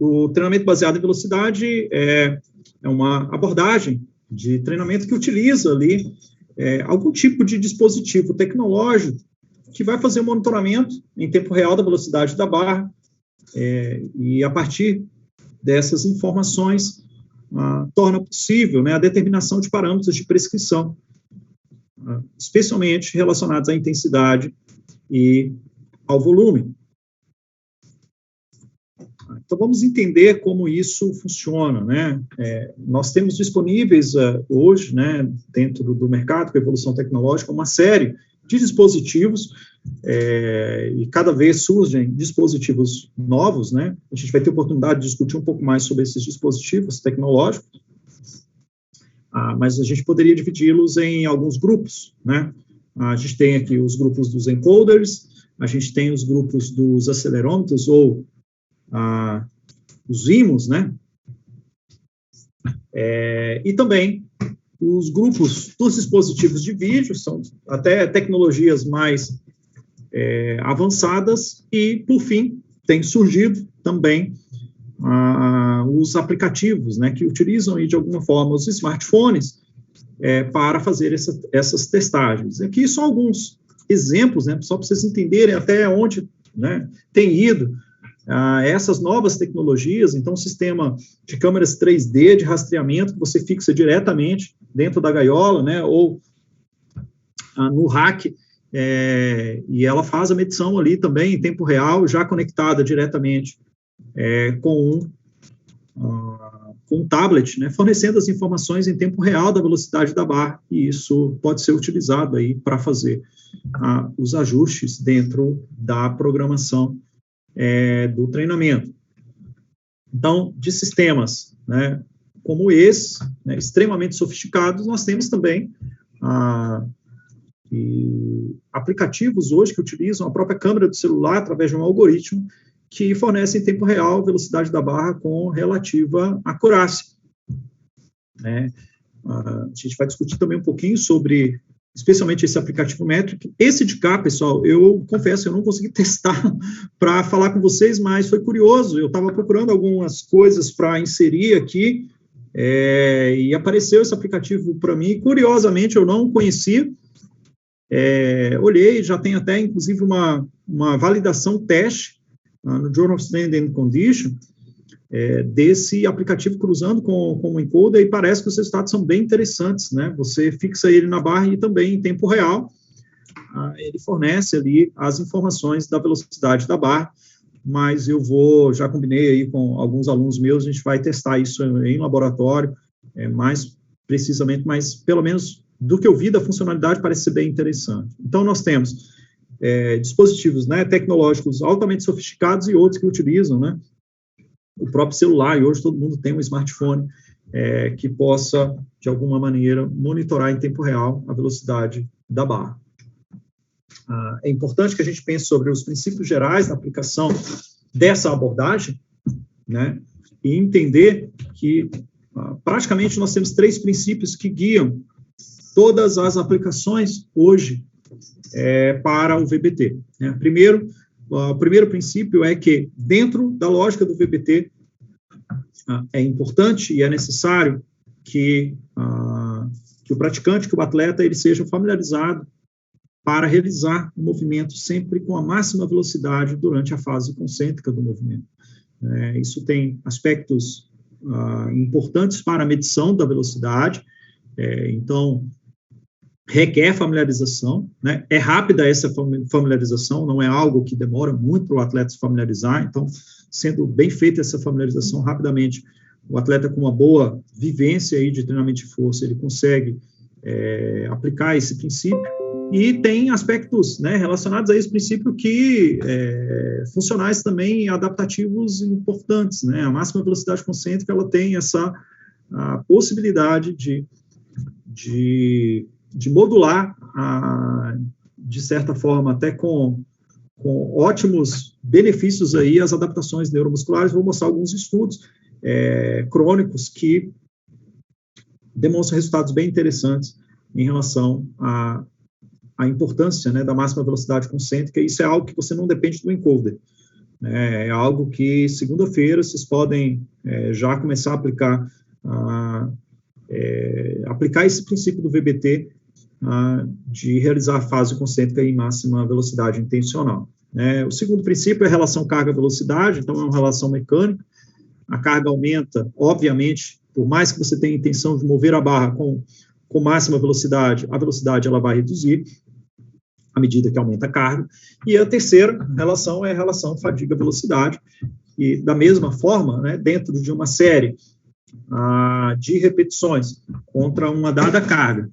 o treinamento baseado em velocidade é uma abordagem de treinamento que utiliza ali algum tipo de dispositivo tecnológico que vai fazer o monitoramento em tempo real da velocidade da barra, e a partir dessas informações torna possível, né, a determinação de parâmetros de prescrição, especialmente relacionados à intensidade e ao volume. Então, vamos entender como isso funciona, né? Nós temos disponíveis hoje, né, dentro do mercado, com a evolução tecnológica, uma série de dispositivos, e cada vez surgem dispositivos novos, né? A gente vai ter oportunidade de discutir um pouco mais sobre esses dispositivos tecnológicos, mas a gente poderia dividi-los em alguns grupos, né? A gente tem aqui os grupos dos encoders, a gente tem os grupos dos acelerômetros, ou os IMOs, né? E também os grupos dos dispositivos de vídeo, são até tecnologias mais avançadas, e, por fim, tem surgido também os aplicativos, né, que utilizam, de alguma forma, os smartphones para fazer essas testagens. Aqui são alguns exemplos, né, só para vocês entenderem até onde, né, tem ido essas novas tecnologias. Então, um sistema de câmeras 3D de rastreamento que você fixa diretamente dentro da gaiola, né, ou no rack, e ela faz a medição ali também em tempo real, já conectada diretamente com um tablet, né, fornecendo as informações em tempo real da velocidade da barra, e isso pode ser utilizado aí para fazer os ajustes dentro da programação do treinamento. Então, de sistemas, né, como esse, né, extremamente sofisticados, nós temos também aplicativos hoje que utilizam a própria câmera do celular através de um algoritmo que fornece em tempo real a velocidade da barra com relativa acurácia, né? A gente vai discutir também um pouquinho sobre, especialmente esse aplicativo métrico. Esse de cá, pessoal, eu confesso, eu não consegui testar para falar com vocês, mas foi curioso. Eu estava procurando algumas coisas para inserir aqui, e apareceu esse aplicativo para mim. Curiosamente, eu não conhecia. Olhei, já tem até, inclusive, uma validação teste no Journal of Strength and Condition, desse aplicativo cruzando com o encoder, e parece que os resultados são bem interessantes, né? Você fixa ele na barra e também em tempo real, ele fornece ali as informações da velocidade da barra, mas já combinei aí com alguns alunos meus, a gente vai testar isso em laboratório, mais precisamente, mas pelo menos do que eu vi da funcionalidade parece ser bem interessante. Então, nós temos dispositivos, né, tecnológicos altamente sofisticados e outros que utilizam, né, o próprio celular, e hoje todo mundo tem um smartphone que possa, de alguma maneira, monitorar em tempo real a velocidade da barra. É importante que a gente pense sobre os princípios gerais da aplicação dessa abordagem, né, e entender que, praticamente, nós temos 3 princípios que guiam todas as aplicações hoje para o VBT. Né? O primeiro princípio é que, dentro da lógica do VBT, é importante e é necessário que o praticante, que o atleta, ele seja familiarizado para realizar o movimento sempre com a máxima velocidade durante a fase concêntrica do movimento. Isso tem aspectos importantes para a medição da velocidade, então, requer familiarização, né? É rápida essa familiarização, não é algo que demora muito para o atleta se familiarizar. Então, sendo bem feita essa familiarização rapidamente, o atleta com uma boa vivência aí de treinamento de força, ele consegue aplicar esse princípio, e tem aspectos, né, relacionados a esse princípio que funcionais também, adaptativos importantes, né? A máxima velocidade concêntrica, ela tem essa possibilidade de modular, de certa forma, até com ótimos benefícios aí, as adaptações neuromusculares. Vou mostrar alguns estudos crônicos que demonstram resultados bem interessantes em relação à importância, né, da máxima velocidade concêntrica. Isso é algo que você não depende do encoder. É algo que, segunda-feira, vocês podem já começar a aplicar esse princípio do VBT de realizar a fase concêntrica em máxima velocidade intencional. O segundo princípio é a relação carga-velocidade, então é uma relação mecânica. A carga aumenta, obviamente, por mais que você tenha a intenção de mover a barra com máxima velocidade, a velocidade ela vai reduzir à medida que aumenta a carga. E a terceira relação é a relação fadiga-velocidade, e da mesma forma, dentro de uma série de repetições contra uma dada carga,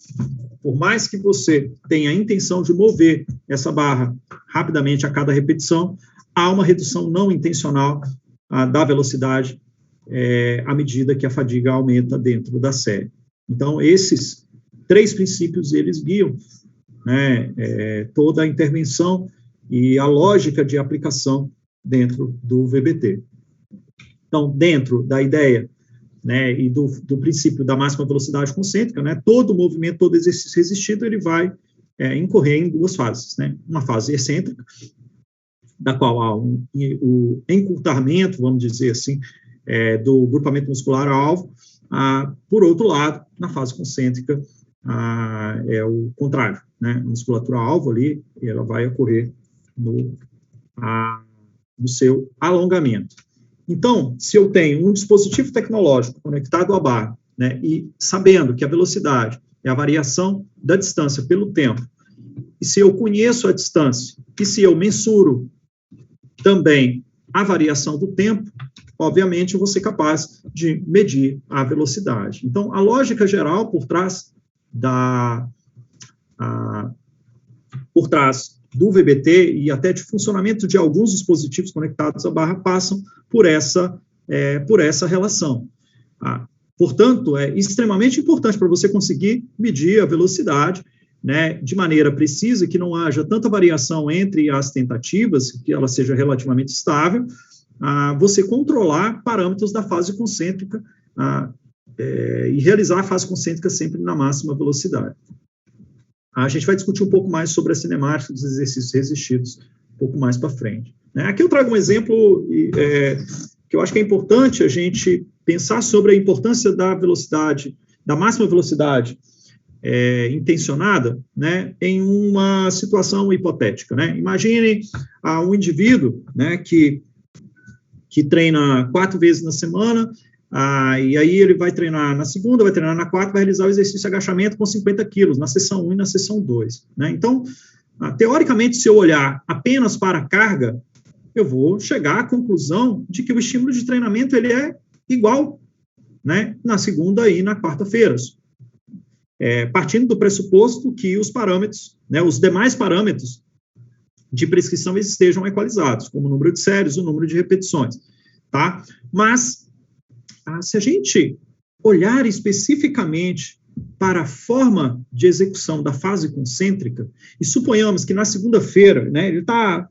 por mais que você tenha a intenção de mover essa barra rapidamente a cada repetição, há uma redução não intencional da velocidade à medida que a fadiga aumenta dentro da série. Então, esses 3 princípios, eles guiam toda a intervenção e a lógica de aplicação dentro do VBT. Então, dentro da ideia e do princípio da máxima velocidade concêntrica, todo movimento, todo exercício resistido, ele vai incorrer em 2 fases. Uma fase excêntrica, da qual há o encurtamento, vamos dizer assim, do grupamento muscular alvo. Por outro lado, na fase concêntrica, é o contrário, a musculatura alvo ali, ela vai ocorrer no seu alongamento. Então, se eu tenho um dispositivo tecnológico conectado à barra, e sabendo que a velocidade é a variação da distância pelo tempo, e se eu conheço a distância, e se eu mensuro também a variação do tempo, obviamente eu vou ser capaz de medir a velocidade. Então, a lógica geral por trás do VBT e até de funcionamento de alguns dispositivos conectados à barra passam por essa relação. Portanto, é extremamente importante para você conseguir medir a velocidade de maneira precisa, que não haja tanta variação entre as tentativas, que ela seja relativamente estável, você controlar parâmetros da fase concêntrica e realizar a fase concêntrica sempre na máxima velocidade. A gente vai discutir um pouco mais sobre a cinemática dos exercícios resistidos um pouco mais para frente. Aqui eu trago um exemplo que eu acho que é importante a gente pensar sobre a importância da velocidade, da máxima velocidade intencionada, em uma situação hipotética. Imaginem um indivíduo que treina 4 vezes na semana, e aí ele vai treinar na segunda, vai treinar na quarta, vai realizar o exercício de agachamento com 50 quilos, na sessão 1 e na sessão 2. Então, teoricamente, se eu olhar apenas para a carga, eu vou chegar à conclusão de que o estímulo de treinamento ele é igual, na segunda e na quarta-feira. Partindo do pressuposto que os parâmetros, os demais parâmetros de prescrição estejam equalizados, como o número de séries, o número de repetições, tá? Mas, se a gente olhar especificamente para a forma de execução da fase concêntrica, e suponhamos que na segunda-feira, ele está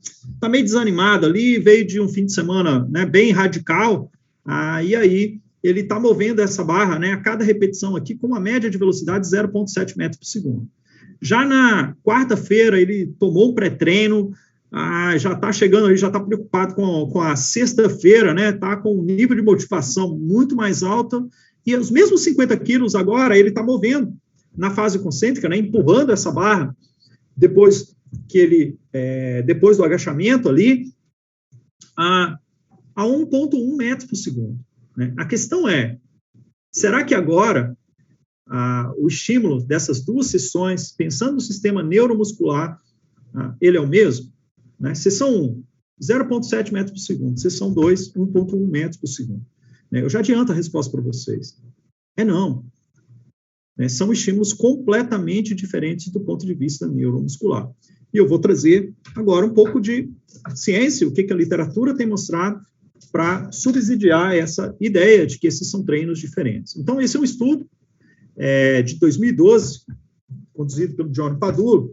meio desanimado ali, veio de um fim de semana bem radical, e aí ele está movendo essa barra a cada repetição aqui com uma média de velocidade de 0,7 metros por segundo. Já na quarta-feira, ele tomou o pré-treino, já está chegando ali, já está preocupado com a sexta-feira, está com um nível de motivação muito mais alto, e os mesmos 50 quilos agora, ele está movendo na fase concêntrica, empurrando essa barra, depois do agachamento ali, a 1,1 metros por segundo. A questão é, será que agora o estímulo dessas 2 sessões, pensando no sistema neuromuscular, ele é o mesmo? Sessão 1, 0,7 metros por segundo. Sessão 2, 1,1 metros por segundo. Eu já adianto a resposta para vocês. Não. São estímulos completamente diferentes do ponto de vista neuromuscular. E eu vou trazer agora um pouco de ciência, o que a literatura tem mostrado para subsidiar essa ideia de que esses são treinos diferentes. Então, esse é um estudo de 2012, conduzido pelo John Padula,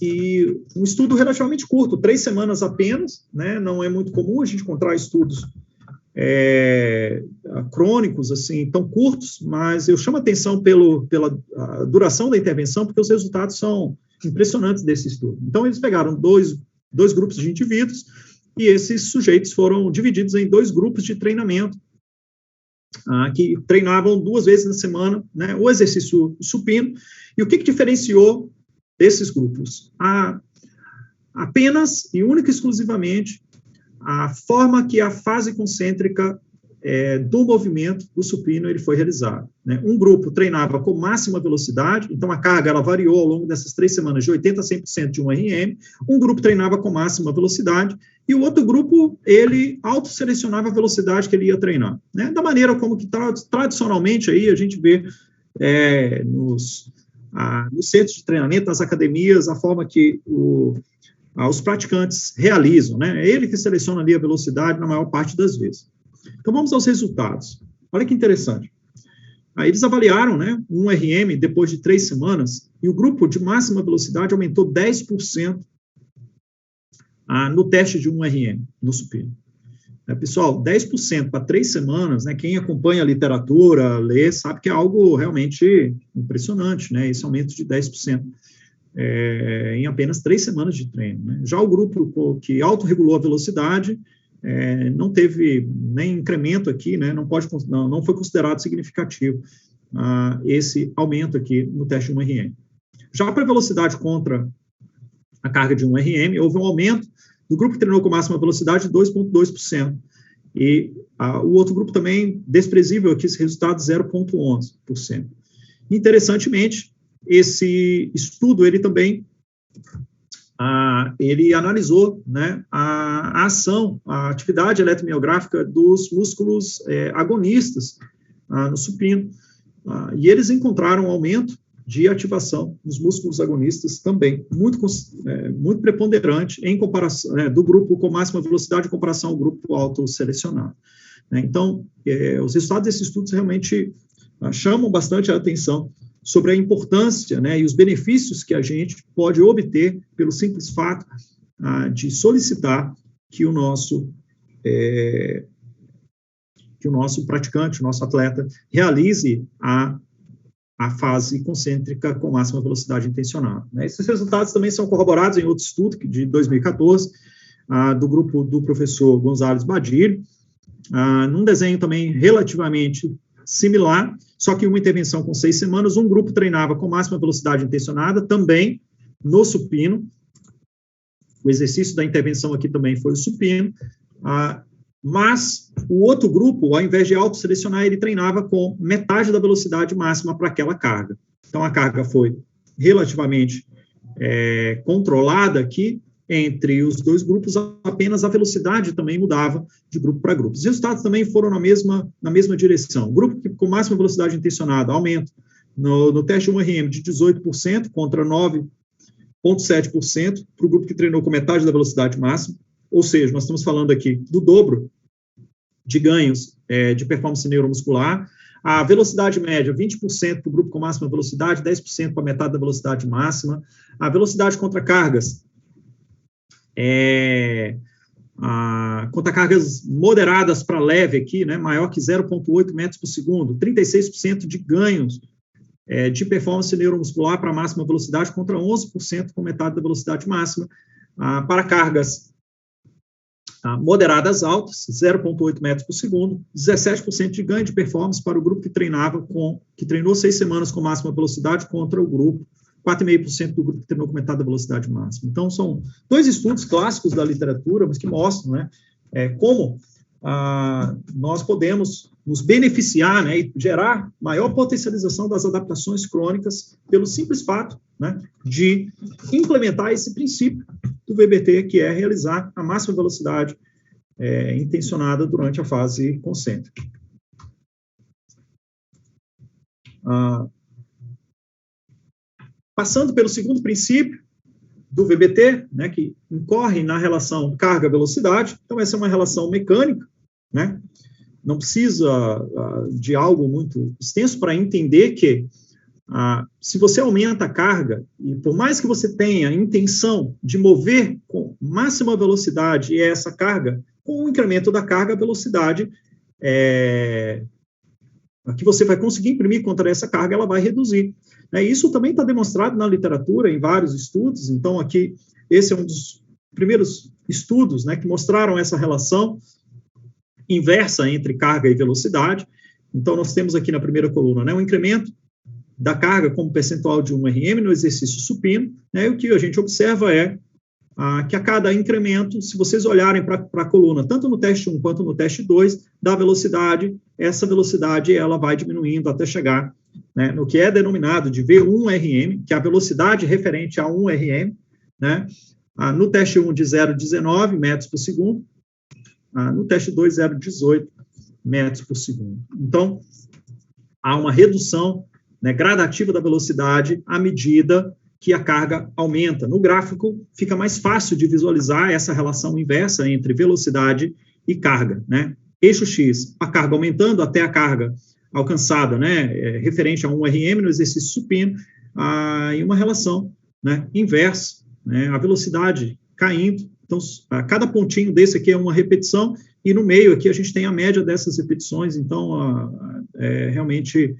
e um estudo relativamente curto, 3 semanas apenas, não é muito comum a gente encontrar estudos crônicos, assim, tão curtos, mas eu chamo a atenção pela duração da intervenção, porque os resultados são impressionantes desse estudo. Então, eles pegaram dois grupos de indivíduos, e esses sujeitos foram divididos em 2 grupos de treinamento, que treinavam 2 vezes na semana, né, o exercício supino. E o que diferenciou desses grupos? Apenas e única e exclusivamente a forma que a fase concêntrica do movimento do supino ele foi realizado, né? Um grupo treinava com máxima velocidade, então a carga ela variou ao longo dessas 3 semanas de 80% a 100% de 1 RM, um grupo treinava com máxima velocidade, e o outro grupo, ele autoselecionava a velocidade que ele ia treinar, né? Da maneira como que tradicionalmente aí a gente vê nos centros de treinamento, nas academias, a forma que os praticantes realizam, né? É ele que seleciona ali a velocidade na maior parte das vezes. Então, vamos aos resultados. Olha que interessante. Aí eles avaliaram, né, um RM depois de 3 semanas, e o grupo de máxima velocidade aumentou 10% no teste de 1 RM, no supino. Pessoal, 10% para 3 semanas, né, quem acompanha a literatura, lê, sabe que é algo realmente impressionante, né, esse aumento de 10%. Em apenas 3 semanas de treino, né? Já o grupo que autorregulou a velocidade não teve nem incremento aqui, né? Não foi considerado significativo esse aumento aqui no teste de 1 RM. Já para a velocidade contra a carga de 1 RM, houve um aumento do grupo que treinou com máxima velocidade de 2,2%. E o outro grupo também, desprezível aqui, esse resultado, 0,11%. Interessantemente, esse estudo, ele também, ele analisou, né, a ação, a atividade eletromiográfica dos músculos agonistas no supino, e eles encontraram um aumento de ativação nos músculos agonistas também, muito preponderante em comparação, do grupo com máxima velocidade em comparação ao grupo autoselecionado. Então, os resultados desses estudos realmente chamam bastante a atenção sobre a importância, né, e os benefícios que a gente pode obter pelo simples fato de solicitar que o nosso praticante, o nosso atleta, realize a fase concêntrica com máxima velocidade intencionada. Né? Esses resultados também são corroborados em outro estudo, de 2014, do grupo do professor Gonzales Badilho, num desenho também relativamente similar, só que uma intervenção com 6 semanas, um grupo treinava com máxima velocidade intencionada, também no supino. O exercício da intervenção aqui também foi o supino, mas o outro grupo, ao invés de autoselecionar, ele treinava com metade da velocidade máxima para aquela carga. Então, a carga foi relativamente controlada aqui. Entre os 2 grupos, apenas a velocidade também mudava de grupo para grupo. Os resultados também foram na mesma direção. O grupo com máxima velocidade intencionada, aumento no teste 1RM de 18% contra 9,7% para o grupo que treinou com metade da velocidade máxima, ou seja, nós estamos falando aqui do dobro de ganhos de performance neuromuscular. A velocidade média, 20% para o grupo com máxima velocidade, 10% para metade da velocidade máxima. A velocidade contra cargas, contra cargas moderadas para leve aqui, né, maior que 0,8 metros por segundo, 36% de ganhos de performance neuromuscular para máxima velocidade contra 11% com metade da velocidade máxima. Para cargas moderadas altas, 0,8 metros por segundo, 17% de ganho de performance para o grupo que treinou 6 semanas com máxima velocidade contra o grupo 4,5% do grupo que treinou com metade da velocidade máxima. Então, são 2 estudos clássicos da literatura, mas que mostram, né, como nós podemos nos beneficiar, né, e gerar maior potencialização das adaptações crônicas pelo simples fato, né, de implementar esse princípio do VBT, que é realizar a máxima velocidade intencionada durante a fase concêntrica. Passando pelo segundo princípio do VBT, né, que incorre na relação carga-velocidade. Então, essa é uma relação mecânica, né? Não precisa de algo muito extenso para entender que se você aumenta a carga, e por mais que você tenha a intenção de mover com máxima velocidade essa carga, com o incremento da carga, a velocidade que você vai conseguir imprimir contra essa carga, ela vai reduzir. Isso também está demonstrado na literatura, em vários estudos. Então, aqui, esse é um dos primeiros estudos, né, que mostraram essa relação inversa entre carga e velocidade. Então, nós temos aqui na primeira coluna, né, o incremento da carga como percentual de 1 RM no exercício supino, né, e o que a gente observa é que a cada incremento, se vocês olharem para a coluna, tanto no teste 1 quanto no teste 2, da velocidade, essa velocidade ela vai diminuindo até chegar, né, no que é denominado de V1RM, que é a velocidade referente a 1 RM, né, no teste 1 de 0,19 metros por segundo, no teste 2, 0,18 metros por segundo. Então, há uma redução, né, gradativa da velocidade à medida que a carga aumenta. No gráfico, fica mais fácil de visualizar essa relação inversa entre velocidade e carga, né? Eixo X, a carga aumentando até a carga alcançada, né, referente a 1 RM no exercício supino, e uma relação, né, inversa, né, a velocidade caindo. Então, cada pontinho desse aqui é uma repetição, e no meio aqui a gente tem a média dessas repetições. Então, realmente,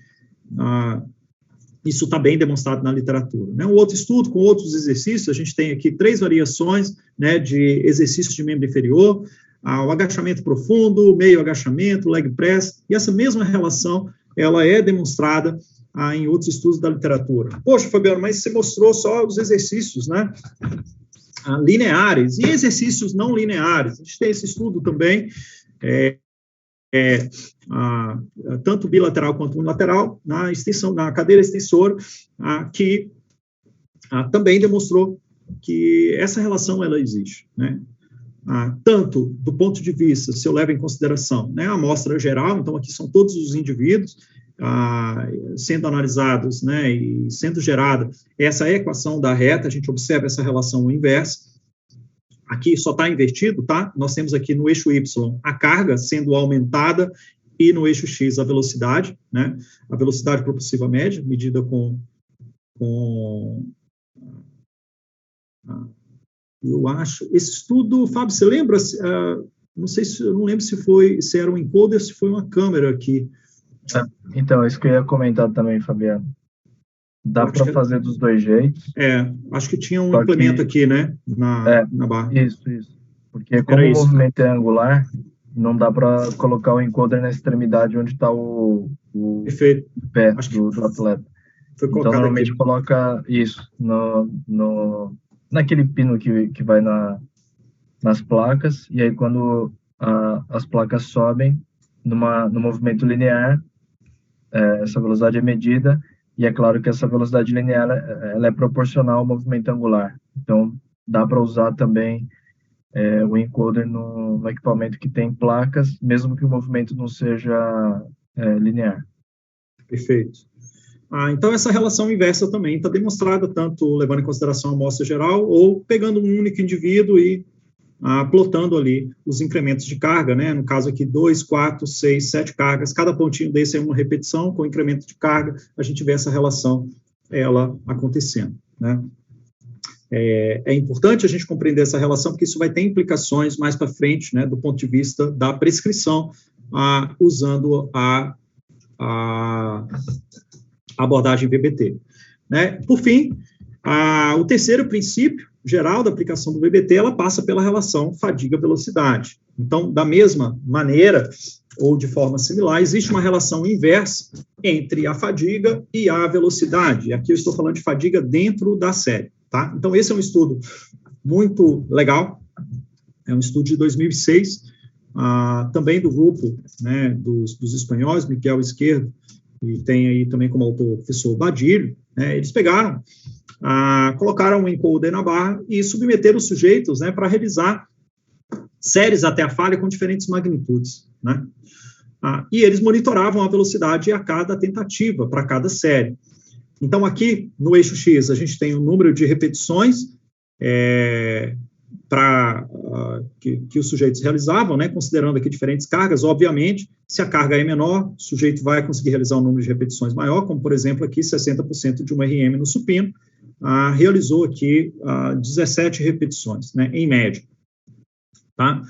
isso está bem demonstrado na literatura, né? Um outro estudo com outros exercícios, a gente tem aqui 3 variações, né, de exercícios de membro inferior, o agachamento profundo, meio agachamento, leg press, e essa mesma relação, ela é demonstrada em outros estudos da literatura. Poxa, Fabiano, mas você mostrou só os exercícios, né, lineares, e exercícios não lineares. A gente tem esse estudo também, tanto bilateral quanto unilateral, na extensão, na cadeira extensora, que também demonstrou que essa relação ela existe, né? Tanto do ponto de vista, se eu levo em consideração, né, a amostra geral, então aqui são todos os indivíduos sendo analisados, né, e sendo gerada essa equação da reta, a gente observa essa relação inversa. Aqui só está invertido, tá? Nós temos aqui no eixo Y a carga sendo aumentada e no eixo X a velocidade, né? A velocidade propulsiva média, medida com eu acho, esse estudo, Fábio, você lembra? Não sei se, eu não lembro se era um encoder, se foi uma câmera aqui. Então, isso que eu ia comentar também, Fabiano. Dá para fazer dos dois jeitos. Acho que tinha um implemento aqui, né, na barra. Isso. Porque como o movimento é angular, não dá para colocar o encoder na extremidade onde está o pé do atleta. Foi então, normalmente aqui. Coloca isso naquele pino que vai nas placas, e aí quando as placas sobem no movimento linear, essa velocidade é medida. E é claro que essa velocidade linear ela é proporcional ao movimento angular. Então, dá para usar também o encoder no equipamento que tem placas, mesmo que o movimento não seja linear. Perfeito. Então, essa relação inversa também está demonstrada, tanto levando em consideração a amostra geral, ou pegando um único indivíduo e plotando ali os incrementos de carga, né? No caso aqui, 2, 4, 6, 7 cargas, cada pontinho desse é uma repetição, com incremento de carga, a gente vê essa relação, ela acontecendo, né? É importante a gente compreender essa relação, porque isso vai ter implicações mais para frente, né, do ponto de vista da prescrição, usando a abordagem VBT, né? Por fim, o terceiro princípio geral da aplicação do VBT, ela passa pela relação fadiga-velocidade. Então, da mesma maneira, ou de forma similar, existe uma relação inversa entre a fadiga e a velocidade. Aqui eu estou falando de fadiga dentro da série, tá? Então, esse é um estudo muito legal, é um estudo de 2006, também do grupo, né, dos espanhóis, Miquel Izquierdo, e tem aí também como autor o professor Badilho, né, eles pegaram, colocaram um encoder na barra e submeteram os sujeitos, né, para realizar séries até a falha com diferentes magnitudes, né? E eles monitoravam a velocidade a cada tentativa, para cada série. Então, aqui, no eixo X, a gente tem o número de repetições que os sujeitos realizavam, né, considerando aqui diferentes cargas. Obviamente, se a carga é menor, o sujeito vai conseguir realizar um número de repetições maior, como, por exemplo, aqui, 60% de 1 RM no supino, realizou aqui 17 repetições, né, em média. Tá?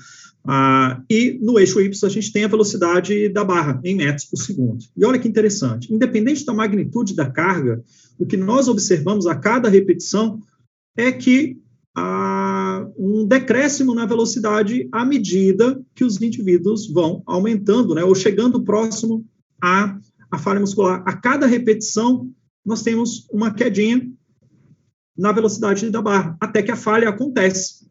E no eixo Y a gente tem a velocidade da barra, em metros por segundo. E olha que interessante, independente da magnitude da carga, o que nós observamos a cada repetição é que um decréscimo na velocidade à medida que os indivíduos vão aumentando, né, ou chegando próximo à falha muscular. A cada repetição, nós temos uma quedinha na velocidade da barra, até que a falha acontece.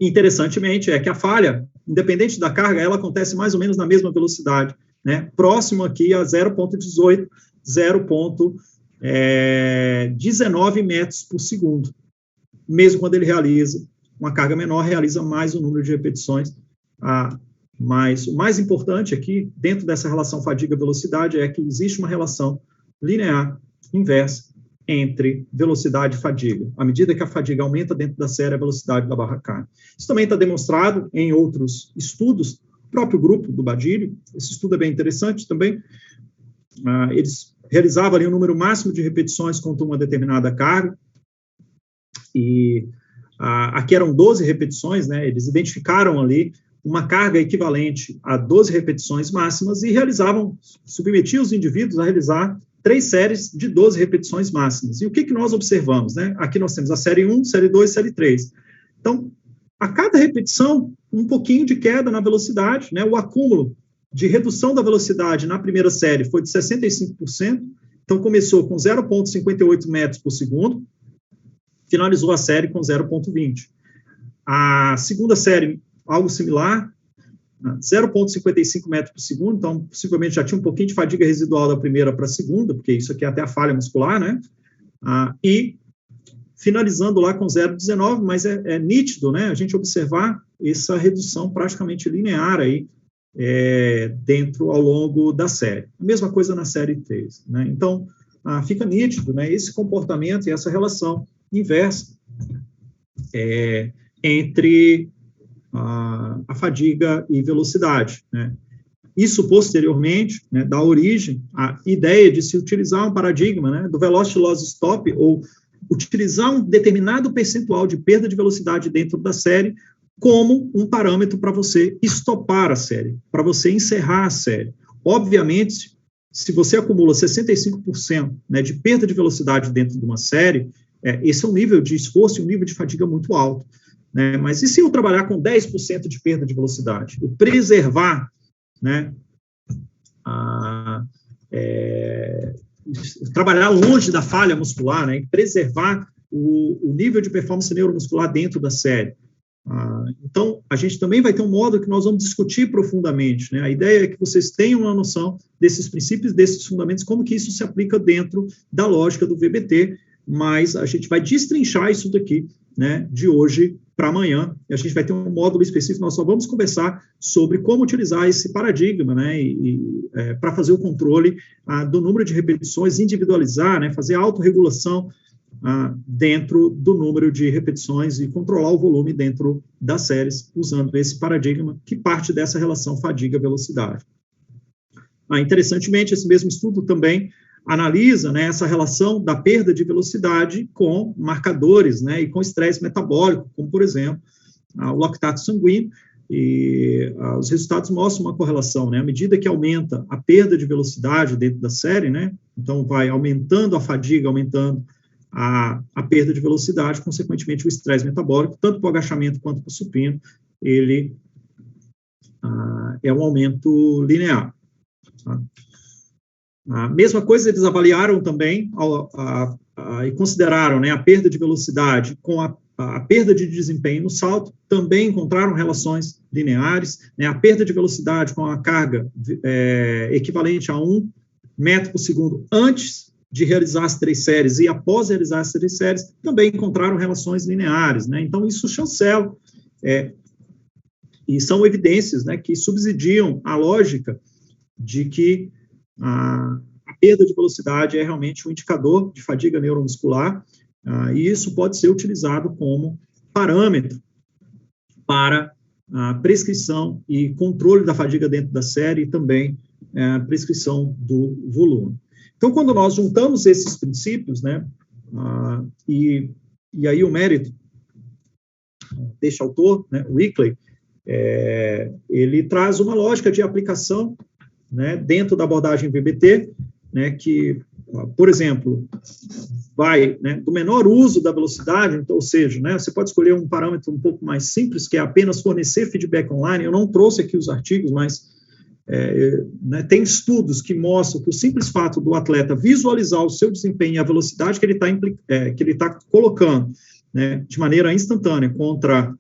Interessantemente, é que a falha, independente da carga, ela acontece mais ou menos na mesma velocidade, né, próximo aqui a 0,18, 0,19 metros por segundo. Mesmo quando ele realiza uma carga menor, realiza mais o número de repetições. Mas o mais importante aqui, dentro dessa relação fadiga-velocidade, é que existe uma relação linear inversa entre velocidade e fadiga. À medida que a fadiga aumenta dentro da série, a velocidade da barra cai. Isso também está demonstrado em outros estudos, o próprio grupo do Badilho, esse estudo é bem interessante também, eles realizavam ali um número máximo de repetições contra uma determinada carga, e aqui eram 12 repetições, né, eles identificaram ali uma carga equivalente a 12 repetições máximas e submetiam os indivíduos a realizar 3 séries de 12 repetições máximas. E o que nós observamos, né? Aqui nós temos a série 1, série 2, série 3. Então, a cada repetição, um pouquinho de queda na velocidade, né? O acúmulo de redução da velocidade na primeira série foi de 65%, então começou com 0,58 metros por segundo, finalizou a série com 0,20. A segunda série, algo similar, 0,55 metros por segundo, então possivelmente já tinha um pouquinho de fadiga residual da primeira para a segunda, porque isso aqui é até a falha muscular, né? E finalizando lá com 0,19, mas é nítido, né? A gente observar essa redução praticamente linear aí dentro ao longo da série. A mesma coisa na série 3, né? Então, fica nítido, né? Esse comportamento e essa relação inversa entre a fadiga e velocidade, né? Isso, posteriormente, né, dá origem à ideia de se utilizar um paradigma, né, do velocity loss stop, ou utilizar um determinado percentual de perda de velocidade dentro da série como um parâmetro para você estopar a série, para você encerrar a série. Obviamente, se você acumula 65%, né, de perda de velocidade dentro de uma série, esse é um nível de esforço e um nível de fadiga muito alto. Né? Mas e se eu trabalhar com 10% de perda de velocidade? Eu preservar, né, trabalhar longe da falha muscular, né, e preservar o nível de performance neuromuscular dentro da série. Então, a gente também vai ter um módulo que nós vamos discutir profundamente, né? A ideia é que vocês tenham uma noção desses princípios, desses fundamentos, como que isso se aplica dentro da lógica do VBT, mas a gente vai destrinchar isso daqui, né, de hoje para amanhã, e a gente vai ter um módulo específico, nós só vamos conversar sobre como utilizar esse paradigma, né, para fazer o controle do número de repetições, individualizar, né, fazer a autorregulação dentro do número de repetições e controlar o volume dentro das séries, usando esse paradigma que parte dessa relação fadiga-velocidade. Interessantemente, esse mesmo estudo também analisa, né, essa relação da perda de velocidade com marcadores, né, e com estresse metabólico, como, por exemplo, o lactato sanguíneo, e os resultados mostram uma correlação, né, à medida que aumenta a perda de velocidade dentro da série, né, então vai aumentando a fadiga, aumentando a perda de velocidade, consequentemente o estresse metabólico, tanto para o agachamento quanto para o supino, ele é um aumento linear. Tá? A mesma coisa, eles avaliaram também e consideraram, né, a perda de velocidade com a perda de desempenho no salto, também encontraram relações lineares, né, a perda de velocidade com a carga equivalente a 1 metro por segundo antes de realizar as 3 séries e após realizar as 3 séries, também encontraram relações lineares, né, então isso chancela, e são evidências, né, que subsidiam a lógica de que a perda de velocidade é realmente um indicador de fadiga neuromuscular, e isso pode ser utilizado como parâmetro para a prescrição e controle da fadiga dentro da série e também a prescrição do volume. Então, quando nós juntamos esses princípios, né, e aí o mérito deste autor, né, Weakley, ele traz uma lógica de aplicação, né, dentro da abordagem VBT, né, que, por exemplo, vai, né, do menor uso da velocidade, então, ou seja, né, você pode escolher um parâmetro um pouco mais simples, que é apenas fornecer feedback online. Eu não trouxe aqui os artigos, mas né, tem estudos que mostram que o simples fato do atleta visualizar o seu desempenho e a velocidade que ele está colocando, né, de maneira instantânea contra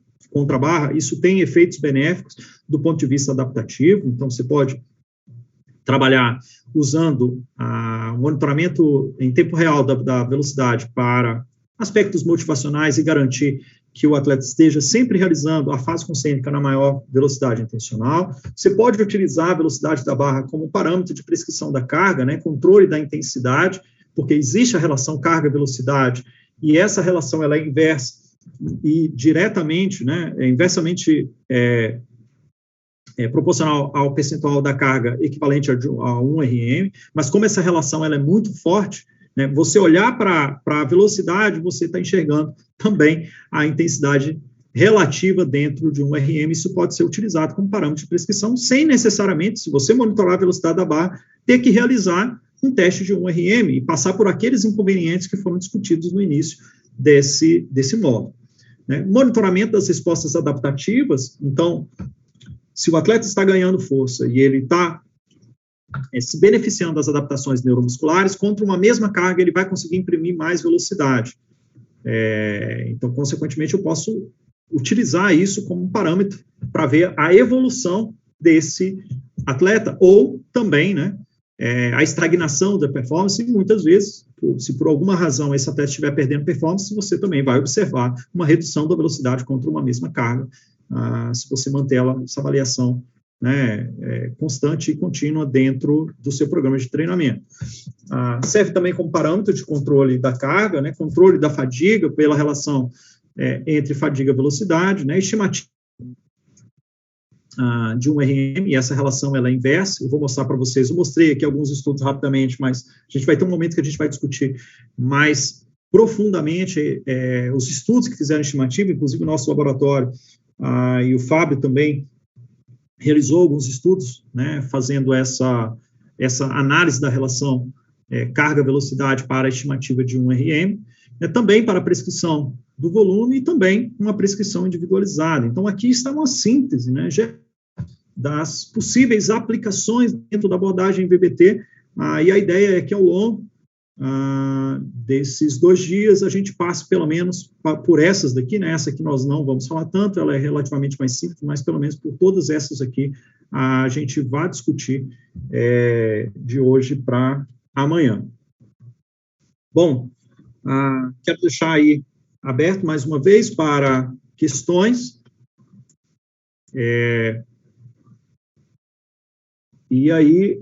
a barra, isso tem efeitos benéficos do ponto de vista adaptativo. Então, você pode trabalhar usando o monitoramento em tempo real da velocidade para aspectos motivacionais e garantir que o atleta esteja sempre realizando a fase concêntrica na maior velocidade intencional. Você pode utilizar a velocidade da barra como parâmetro de prescrição da carga, né, controle da intensidade, porque existe a relação carga-velocidade, e essa relação ela é inversa e diretamente, né, inversamente proporcional ao percentual da carga equivalente a 1 RM, mas como essa relação ela é muito forte, né, você olhar para a velocidade, você está enxergando também a intensidade relativa dentro de 1 RM. Isso pode ser utilizado como parâmetro de prescrição, sem necessariamente, se você monitorar a velocidade da barra, ter que realizar um teste de 1 RM e passar por aqueles inconvenientes que foram discutidos no início desse módulo. Né? Monitoramento das respostas adaptativas. Então, se o atleta está ganhando força e ele está se beneficiando das adaptações neuromusculares, contra uma mesma carga, ele vai conseguir imprimir mais velocidade. Então, consequentemente, eu posso utilizar isso como um parâmetro para ver a evolução desse atleta, ou também, né, a estagnação da performance, e muitas vezes, se por alguma razão esse atleta estiver perdendo performance, você também vai observar uma redução da velocidade contra uma mesma carga, se você manter essa avaliação, né, constante e contínua dentro do seu programa de treinamento. Serve também como parâmetro de controle da carga, né, controle da fadiga pela relação entre fadiga e velocidade, né, estimativa de 1 RM, e essa relação ela é inversa. Eu vou mostrar para vocês, eu mostrei aqui alguns estudos rapidamente, mas a gente vai ter um momento que a gente vai discutir mais profundamente os estudos que fizeram estimativa, inclusive o nosso laboratório, e o Fábio também realizou alguns estudos, né, fazendo essa análise da relação carga-velocidade para a estimativa de 1 RM, também para a prescrição do volume e também uma prescrição individualizada. Então, aqui está uma síntese, né, das possíveis aplicações dentro da abordagem VBT, e a ideia é que ao longo desses 2 dias a gente passe pelo menos por essas daqui, né, essa aqui nós não vamos falar tanto, ela é relativamente mais simples, mas pelo menos por todas essas aqui a gente vai discutir de hoje para amanhã. Bom, quero deixar aí aberto mais uma vez para questões. E aí,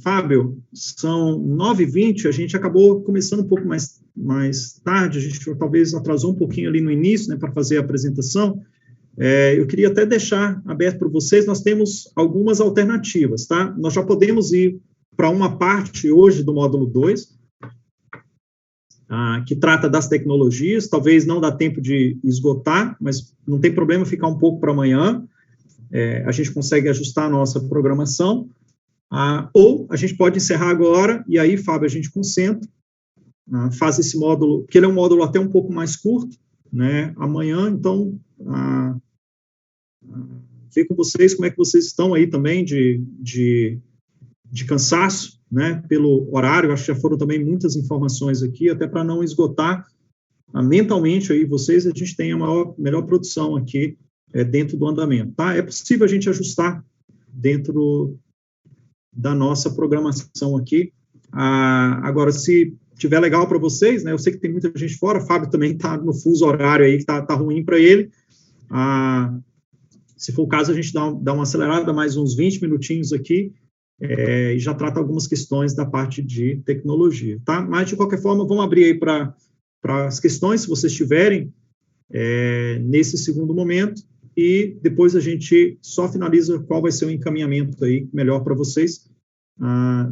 Fábio, são 9h20, a gente acabou começando um pouco mais tarde, a gente talvez atrasou um pouquinho ali no início, né, para fazer a apresentação. Eu queria até deixar aberto para vocês, nós temos algumas alternativas, tá? Nós já podemos ir para uma parte hoje do módulo 2, que trata das tecnologias, talvez não dá tempo de esgotar, mas não tem problema ficar um pouco para amanhã, a gente consegue ajustar a nossa programação, ou a gente pode encerrar agora, e aí, Fábio, a gente concentra, faz esse módulo, que ele é um módulo até um pouco mais curto, né, amanhã, então, ver com vocês como é que vocês estão aí também de cansaço, né, pelo horário. Acho que já foram também muitas informações aqui, até para não esgotar mentalmente aí vocês, a gente tem a melhor produção aqui dentro do andamento, tá? É possível a gente ajustar dentro da nossa programação aqui. Agora, se tiver legal para vocês, né, eu sei que tem muita gente fora, o Fábio também está no fuso horário aí, que tá ruim para ele. Se for o caso, a gente dá uma acelerada, mais uns 20 minutinhos aqui, e já trata algumas questões da parte de tecnologia, tá? Mas, de qualquer forma, vamos abrir aí para as questões, se vocês tiverem, nesse segundo momento, e depois a gente só finaliza qual vai ser o encaminhamento aí melhor para vocês,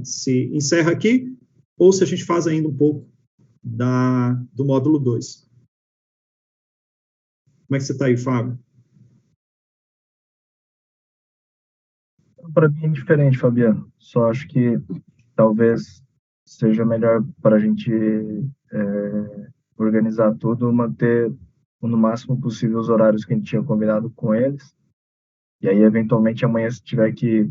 se encerra aqui, ou se a gente faz ainda um pouco do módulo 2. Como é que você está aí, Fábio? Para mim é diferente, Fabiano. Só acho que talvez seja melhor para a gente organizar tudo, manter no máximo possível os horários que a gente tinha combinado com eles. E aí, eventualmente, amanhã, se tiver que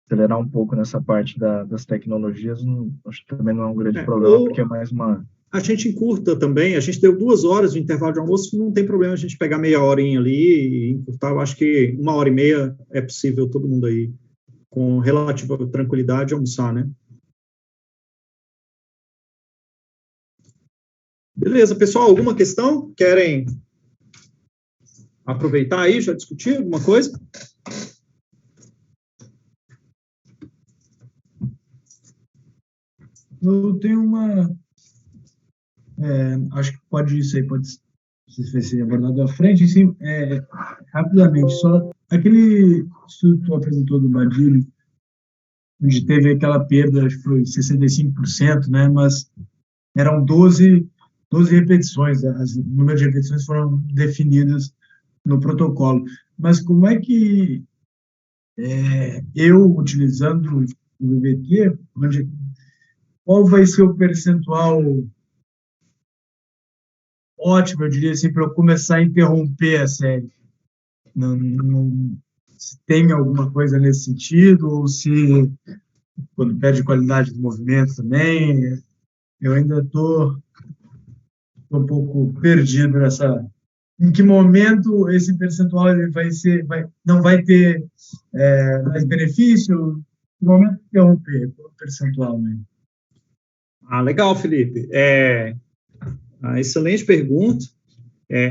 acelerar um pouco nessa parte das tecnologias, acho que também não é um grande problema, porque é mais uma... A gente encurta também, a gente deu 2 horas de intervalo de almoço, não tem problema a gente pegar meia horinha ali e encurtar. Eu acho que 1h30 é possível todo mundo aí, com relativa tranquilidade, almoçar, né? Beleza, pessoal, alguma questão? Querem aproveitar aí, já discutir alguma coisa? Eu tenho uma... acho que pode ser abordado à frente, assim, rapidamente, só aquele estudo que tu apresentou do Badilho, onde teve aquela perda, acho que foi 65%, né, mas eram 12 repetições, o número de repetições foram definidas no protocolo. Mas como é que eu, utilizando o VBT, qual vai ser o percentual ótimo, eu diria assim, para eu começar a interromper a série? Se tem alguma coisa nesse sentido, ou se quando perde qualidade do movimento também, eu ainda estou um pouco perdido nessa... Em que momento esse percentual ele não vai ter mais benefício? Em que momento interromper o percentual? Né? Legal, Felipe. Excelente pergunta.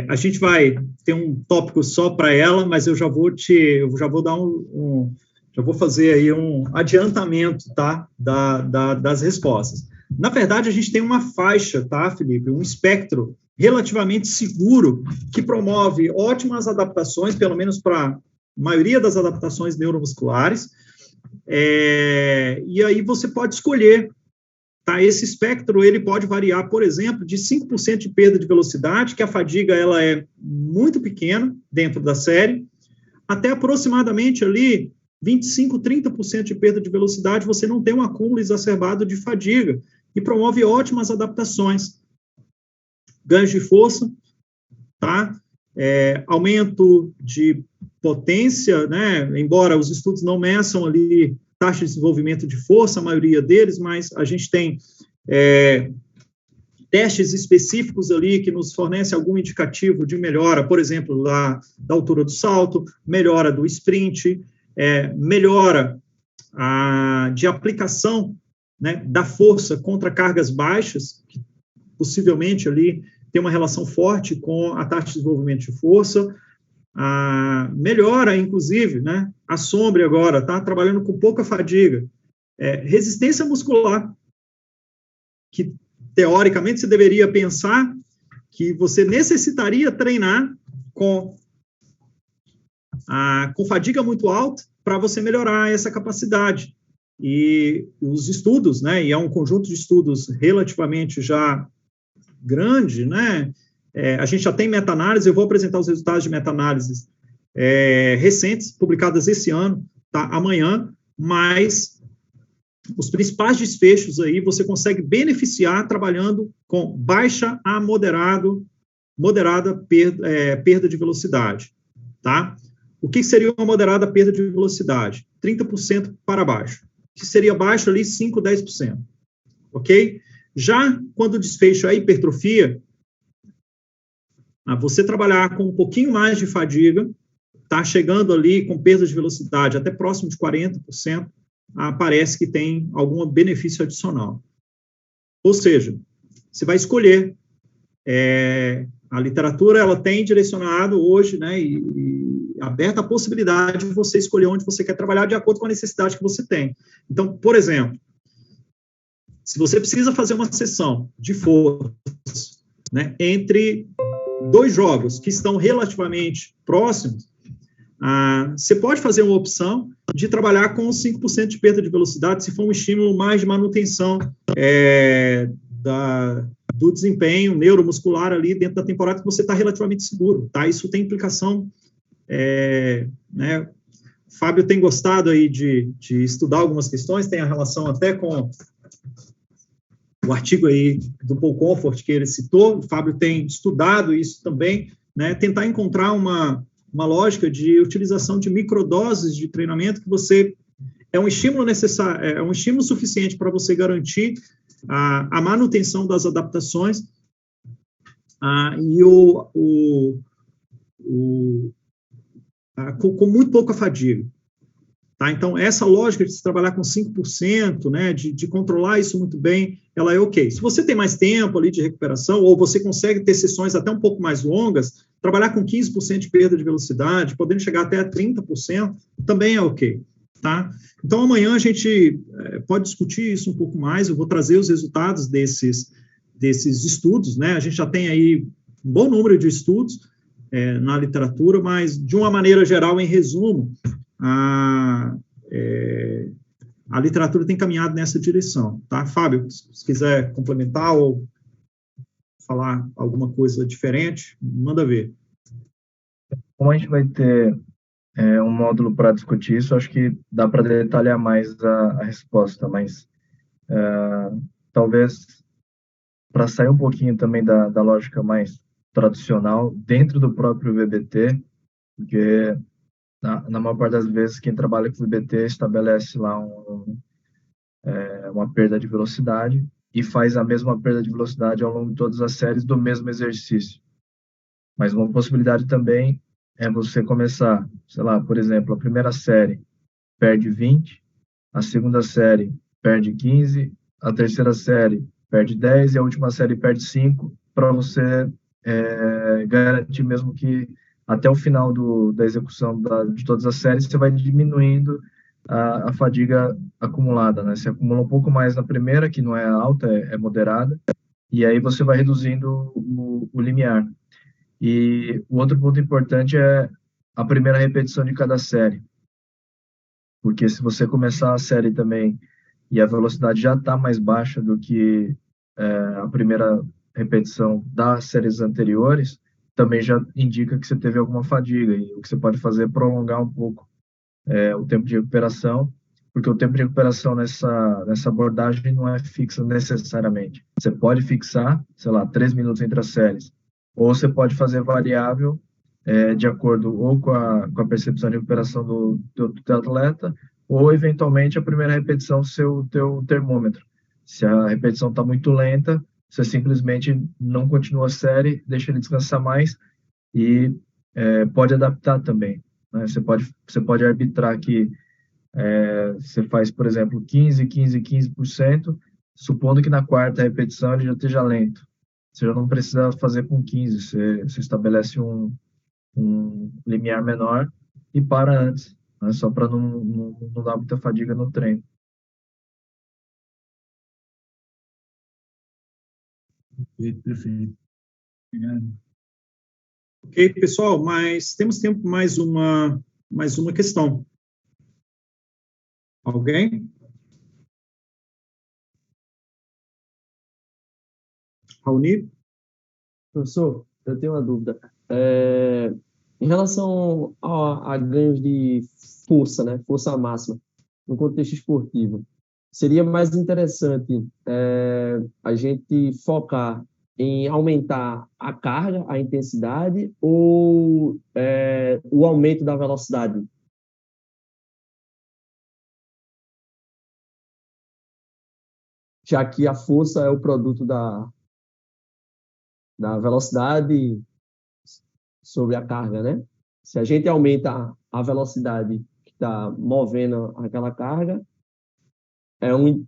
A gente vai ter um tópico só para ela, mas eu já vou dar já vou fazer aí um adiantamento, tá, das respostas. Na verdade, a gente tem uma faixa, tá, Felipe, um espectro relativamente seguro que promove ótimas adaptações, pelo menos para a maioria das adaptações neuromusculares, e aí você pode escolher. Tá, esse espectro ele pode variar, por exemplo, de 5% de perda de velocidade, que a fadiga ela é muito pequena dentro da série, até aproximadamente ali 25%, 30% de perda de velocidade, você não tem um acúmulo exacerbado de fadiga, e promove ótimas adaptações. Ganhos de força, tá? Aumento de potência, né? Embora os estudos não meçam ali taxa de desenvolvimento de força, a maioria deles, mas a gente tem testes específicos ali que nos fornecem algum indicativo de melhora, por exemplo, da altura do salto, melhora do sprint, melhora de aplicação, né, da força contra cargas baixas, que possivelmente ali tem uma relação forte com a taxa de desenvolvimento de força, melhora, inclusive, né, a Sombre agora está trabalhando com pouca fadiga, resistência muscular, que teoricamente você deveria pensar que você necessitaria treinar com fadiga muito alta para você melhorar essa capacidade. E os estudos, né, e é um conjunto de estudos relativamente já grande, né, a gente já tem meta-análise, eu vou apresentar os resultados de meta-análises recentes, publicadas esse ano, tá, amanhã, mas os principais desfechos aí você consegue beneficiar trabalhando com baixa a moderada perda de velocidade, tá? O que seria uma moderada perda de velocidade? 30% para baixo, que seria baixo ali 5, 10%, ok? Já quando o desfecho é hipertrofia, você trabalhar com um pouquinho mais de fadiga, tá chegando ali com perda de velocidade até próximo de 40%, parece que tem algum benefício adicional. Ou seja, você vai escolher. A literatura ela tem direcionado hoje, né, e aberta a possibilidade de você escolher onde você quer trabalhar de acordo com a necessidade que você tem. Então, por exemplo, se você precisa fazer uma sessão de força, né, entre 2 jogos que estão relativamente próximos, você pode fazer uma opção de trabalhar com 5% de perda de velocidade, se for um estímulo mais de manutenção do desempenho neuromuscular ali dentro da temporada que você está relativamente seguro, tá? Isso tem implicação, né? O Fábio tem gostado aí de estudar algumas questões, tem a relação até com o artigo aí do Paul Comfort que ele citou, o Fábio tem estudado isso também, né, tentar encontrar uma lógica de utilização de microdoses de treinamento que você é um estímulo necessário, é um estímulo suficiente para você garantir a manutenção das adaptações e com muito pouca fadiga. Tá? Então, essa lógica de se trabalhar com 5%, né, de controlar isso muito bem, ela é ok. Se você tem mais tempo ali de recuperação, ou você consegue ter sessões até um pouco mais longas, trabalhar com 15% de perda de velocidade, podendo chegar até a 30%, também é ok. Tá? Então, amanhã a gente pode discutir isso um pouco mais, eu vou trazer os resultados desses estudos, né? A gente já tem aí um bom número de estudos na literatura, mas, de uma maneira geral, em resumo, a literatura tem caminhado nessa direção, tá? Fábio, se quiser complementar ou falar alguma coisa diferente, manda ver. Como a gente vai ter um módulo para discutir isso, acho que dá para detalhar mais a resposta, mas talvez para sair um pouquinho também da lógica mais tradicional dentro do próprio VBT, porque na maior parte das vezes quem trabalha com VBT estabelece lá uma perda de velocidade e faz a mesma perda de velocidade ao longo de todas as séries do mesmo exercício. Mas uma possibilidade também é você começar, sei lá, por exemplo, a primeira série perde 20, a segunda série perde 15, a terceira série perde 10 e a última série perde 5, para você garantir mesmo que até o final da execução de todas as séries você vai diminuindo a fadiga acumulada, né? Você acumula um pouco mais na primeira, que não é alta, é moderada, e aí você vai reduzindo o limiar. E o outro ponto importante é a primeira repetição de cada série. Porque se você começar a série também e a velocidade já está mais baixa do que a primeira repetição das séries anteriores, também já indica que você teve alguma fadiga. E o que você pode fazer é prolongar um pouco o tempo de recuperação, porque o tempo de recuperação nessa abordagem não é fixa necessariamente. Você pode fixar, sei lá, 3 minutos entre as séries, ou você pode fazer variável de acordo ou com a percepção de recuperação do atleta, ou eventualmente a primeira repetição ser o teu termômetro. Se a repetição está muito lenta, você simplesmente não continua a série, deixa ele descansar mais e pode adaptar também. Né? Você pode arbitrar que você faz, por exemplo, 15%, supondo que na quarta repetição ele já esteja lento. Você já não precisa fazer com 15, você estabelece um limiar menor e para antes, né? Só para não dar muita fadiga no treino. Perfeito. Obrigado. Ok, pessoal, mas temos tempo para mais uma questão. Alguém? Raoni? Professor, eu tenho uma dúvida. Em relação a ganhos de força, né, força máxima, no contexto esportivo, seria mais interessante a gente focar em aumentar a carga, a intensidade ou o aumento da velocidade? Já que a força é o produto da velocidade sobre a carga, né? Se a gente aumenta a velocidade que está movendo aquela carga,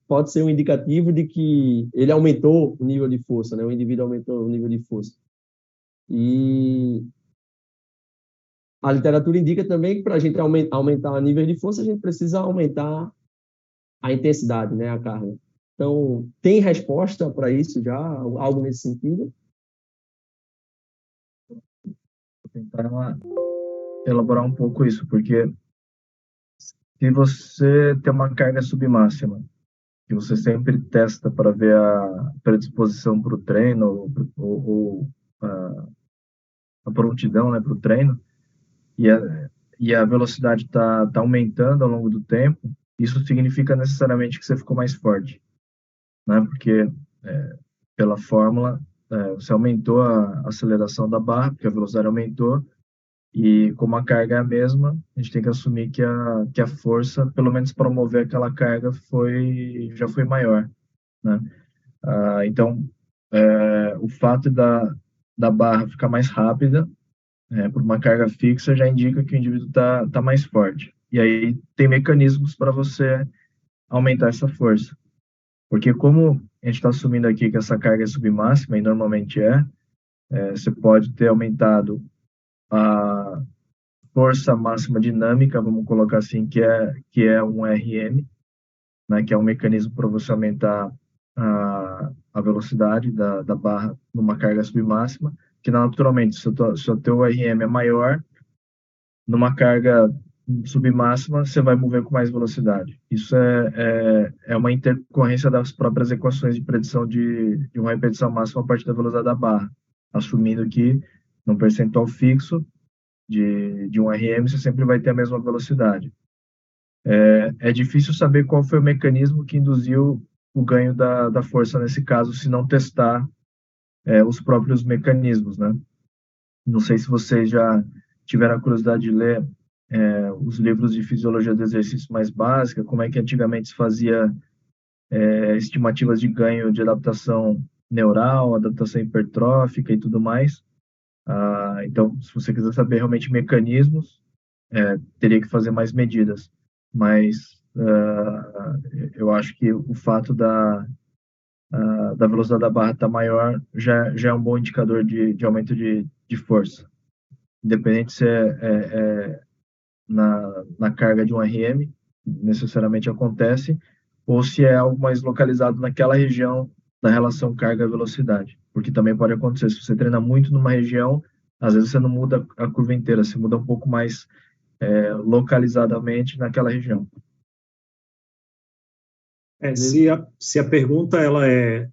pode ser um indicativo de que ele aumentou o nível de força, né? O indivíduo aumentou o nível de força. E a literatura indica também que para a gente aumentar o nível de força, a gente precisa aumentar a intensidade, né? A carga. Então, tem resposta para isso já? Algo nesse sentido? Vou tentar elaborar um pouco isso, porque se você tem uma carga submáxima, que você sempre testa para ver a predisposição para o treino ou a prontidão, né, para o treino, e a velocidade tá aumentando ao longo do tempo, isso significa necessariamente que você ficou mais forte, né? Porque pela fórmula, você aumentou a aceleração da barra, porque a velocidade aumentou, e como a carga é a mesma, a gente tem que assumir que a força, pelo menos para mover aquela carga, já foi maior, né? Então, o fato da barra ficar mais rápida, por uma carga fixa, já indica que o indivíduo está mais forte. E aí tem mecanismos para você aumentar essa força. Porque como a gente está assumindo aqui que essa carga é submáxima, e normalmente você pode ter aumentado a força máxima dinâmica, vamos colocar assim, que é um RM, né, que é um mecanismo para você aumentar a velocidade da barra numa carga submáxima, que naturalmente, se o teu RM é maior, numa carga submáxima, você vai mover com mais velocidade. Isso é uma intercorrência das próprias equações de predição de uma repetição máxima a partir da velocidade da barra, assumindo que, num percentual fixo de um RM, você sempre vai ter a mesma velocidade. É difícil saber qual foi o mecanismo que induziu o ganho da força nesse caso, se não testar os próprios mecanismos, né? Não sei se vocês já tiveram a curiosidade de ler os livros de fisiologia do exercício mais básica, como é que antigamente se fazia estimativas de ganho de adaptação neural, adaptação hipertrófica e tudo mais. Então, se você quiser saber realmente mecanismos, teria que fazer mais medidas. Mas eu acho que o fato da velocidade da barra estar maior já é um bom indicador de aumento de força. Independente se na carga de um RM, necessariamente acontece, ou se é algo mais localizado naquela região da relação carga-velocidade. Porque também pode acontecer, se você treina muito numa região, às vezes você não muda a curva inteira, você muda um pouco mais localizadamente naquela região. Se a pergunta ela é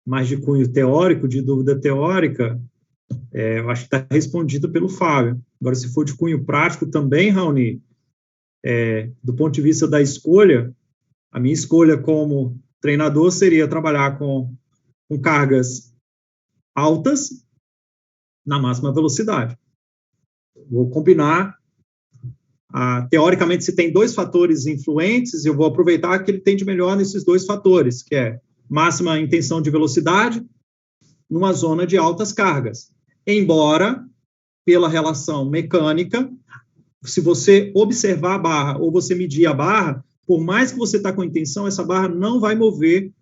mais de cunho teórico, de dúvida teórica, eu acho que está respondida pelo Fábio. Agora, se for de cunho prático também, Raoni, do ponto de vista da escolha, a minha escolha como treinador seria trabalhar com cargas altas na máxima velocidade. Vou combinar, teoricamente, se tem dois fatores influentes, eu vou aproveitar que ele tem de melhor nesses dois fatores, que é máxima intenção de velocidade numa zona de altas cargas. Embora, pela relação mecânica, se você observar a barra ou você medir a barra, por mais que você está com intenção, essa barra não vai mover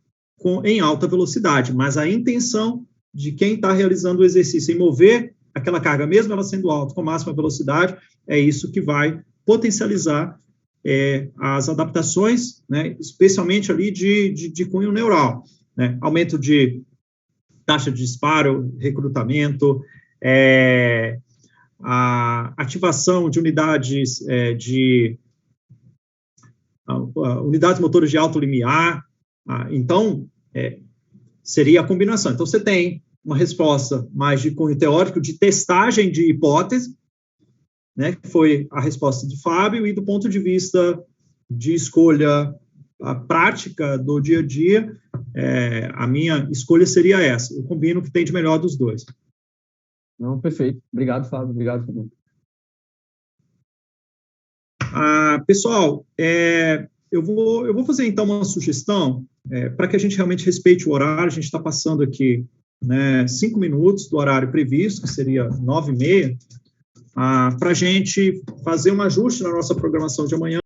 em alta velocidade, mas a intenção de quem está realizando o exercício em mover aquela carga, mesmo ela sendo alta, com máxima velocidade, é isso que vai potencializar as adaptações, né, especialmente ali de cunho neural, né, aumento de taxa de disparo, recrutamento, a ativação de unidades unidades motores de alto limiar. Então, seria a combinação. Então, você tem uma resposta mais de cunho teórico, de testagem de hipótese, né, que foi a resposta do Fábio, e do ponto de vista de escolha prática do dia a dia, a minha escolha seria essa. Eu combino o que tem de melhor dos dois. Não, perfeito. Obrigado, Fábio. Obrigado, Fábio. Pessoal, eu vou fazer, então, uma sugestão para que a gente realmente respeite o horário. A gente está passando aqui, né, 5 minutos do horário previsto, que seria 9h30, para a gente fazer um ajuste na nossa programação de amanhã.